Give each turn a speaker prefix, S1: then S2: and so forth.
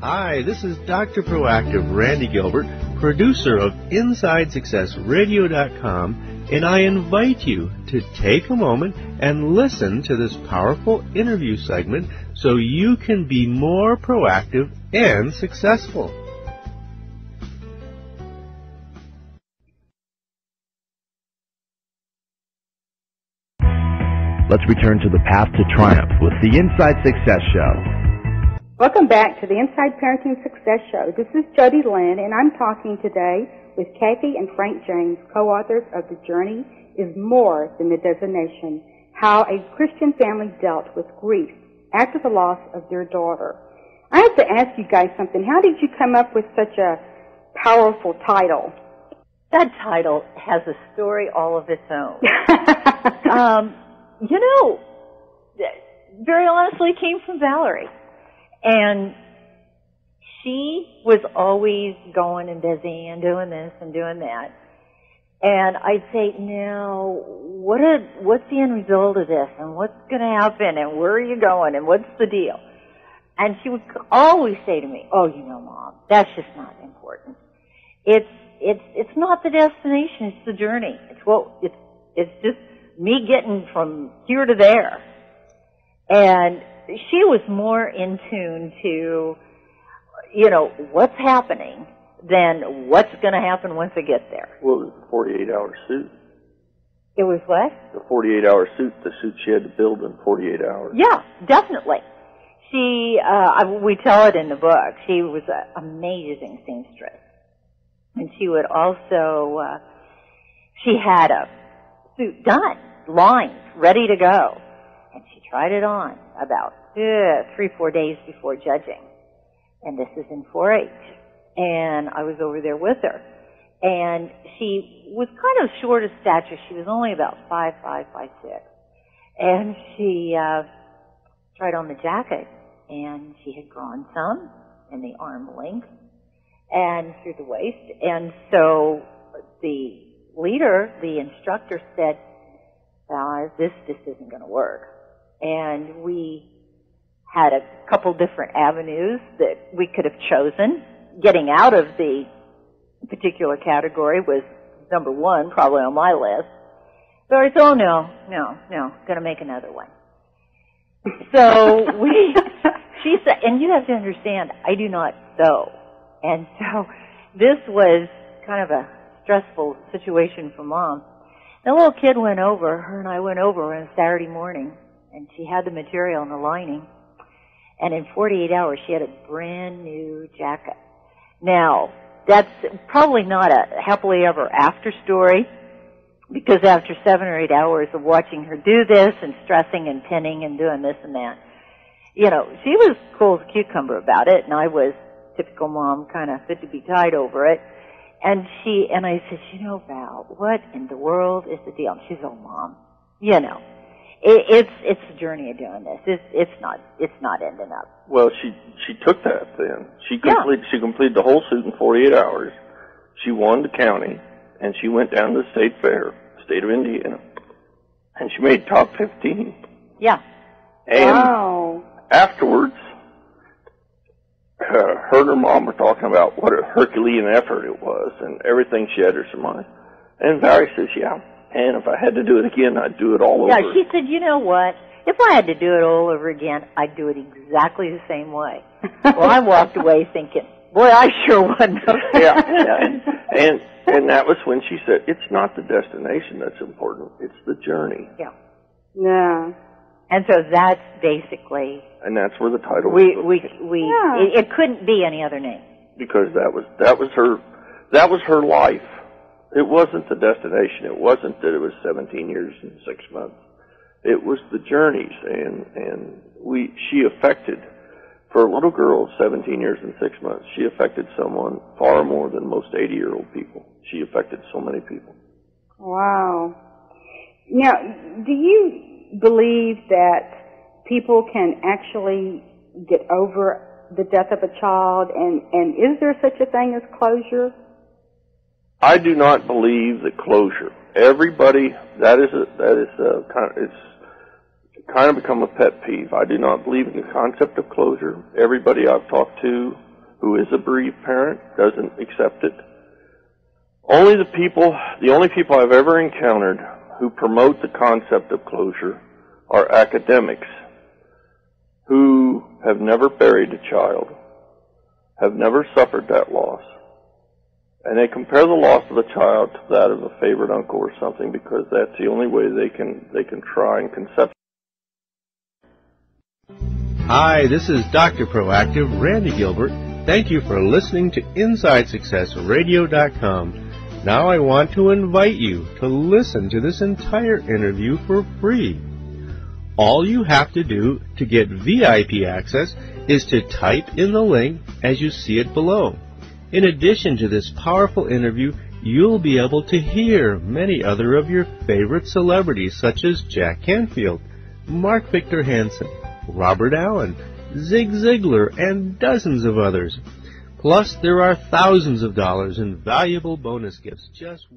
S1: Hi, this is Dr. Proactive Randy Gilbert, producer of InsideSuccessRadio.com, and I invite you to take a moment and listen to this powerful interview segment so you can be more proactive and successful.
S2: Let's return to the path to triumph with the Inside Success Show.
S3: Welcome back to the Inside Parenting Success Show. This is Jodie Lynn, and I'm talking today with Cathy and Frank James, co-authors of The Journey is More Than the Destination, How a Christian Family Dealt with Grief After the Loss of Their Daughter. I have to ask you guys something. How did you come up with such a powerful title?
S4: That title has a story all of its own. Very honestly, it came from Valerie. And she was always going and busy and doing this and doing that. And I'd say, now, what's the end result of this? And what's going to happen? And where are you going? And what's the deal? And she would always say to me, oh, Mom, that's just not important. It's not the destination, it's the journey. It's just me getting from here to there. And she was more in tune to, what's happening than what's going to happen once I get there.
S5: Well, it was a 48-hour suit.
S4: It was what?
S5: The 48-hour suit, the suit she had to build in 48 hours.
S4: Yeah, definitely. We tell it in the book, she was an amazing seamstress. And she would also, she had a suit done, lines, ready to go. And she tried it on about 3-4 days before judging. And this is in 4-H. And I was over there with her. And she was kind of short of stature. She was only about 5'5", 5'6". And she tried on the jacket. And she had drawn some in the arm length and through the waist. And so the leader, the instructor, said, this isn't going to work. And we had a couple different avenues that we could have chosen. Getting out of the particular category was number one, probably on my list. So I said, oh, no, going to make another one. So she said, and you have to understand, I do not sew. And so this was kind of a stressful situation for Mom. The little kid went over, her and I went over on a Saturday morning, and she had the material and the lining. And in 48 hours, she had a brand new jacket. Now, that's probably not a happily ever after story, because after 7 or 8 hours of watching her do this and stressing and pinning and doing this and that, she was cool as a cucumber about it, and I was typical mom, kind of fit to be tied over it. And I said, Val, what in the world is the deal? And she said, oh, Mom, it's the journey of doing this. It's not ending up.
S5: Well, she took that then. She completed the whole suit in 48 hours. She won the county, and she went down to the state fair, state of Indiana, and she made top 15.
S4: Yeah.
S5: And
S3: wow.
S5: Afterwards, her and her mom were talking about what a Herculean effort it was and everything she had to surmise. And Valerie says, yeah, and if I had to do it again, I'd do it all over.
S4: Yeah, she said, you know what? If I had to do it all over again, I'd do it exactly the same way. Well, I walked away thinking, boy, I sure wouldn't have.
S5: Yeah. And that was when she said, it's not the destination that's important, it's the journey.
S4: Yeah.
S3: Yeah.
S4: And so that's basically...
S5: And that's where the title
S4: it couldn't be any other name.
S5: Because that was her life. It wasn't the destination. It wasn't that it was 17 years and 6 months. It was the journeys, and she affected, for a little girl of 17 years and 6 months, she affected someone far more than most 80-year-old people. She affected so many people.
S3: Wow. Now, do you believe that people can actually get over the death of a child, and is there such a thing as closure?
S5: I do not believe that closure. Everybody, it's kind of become a pet peeve. I do not believe in the concept of closure. Everybody I've talked to who is a bereaved parent doesn't accept it. The only people I've ever encountered who promote the concept of closure are academics who have never buried a child, have never suffered that loss. And they compare the loss of a child to that of a favorite uncle or something because that's the only way they can try and conceptualize.
S1: Hi, this is Dr. Proactive, Randy Gilbert. Thank you for listening to InsideSuccessRadio.com. Now I want to invite you to listen to this entire interview for free. All you have to do to get VIP access is to type in the link as you see it below. In addition to this powerful interview, you'll be able to hear many other of your favorite celebrities such as Jack Canfield, Mark Victor Hansen, Robert Allen, Zig Ziglar, and dozens of others. Plus, there are thousands of dollars in valuable bonus gifts just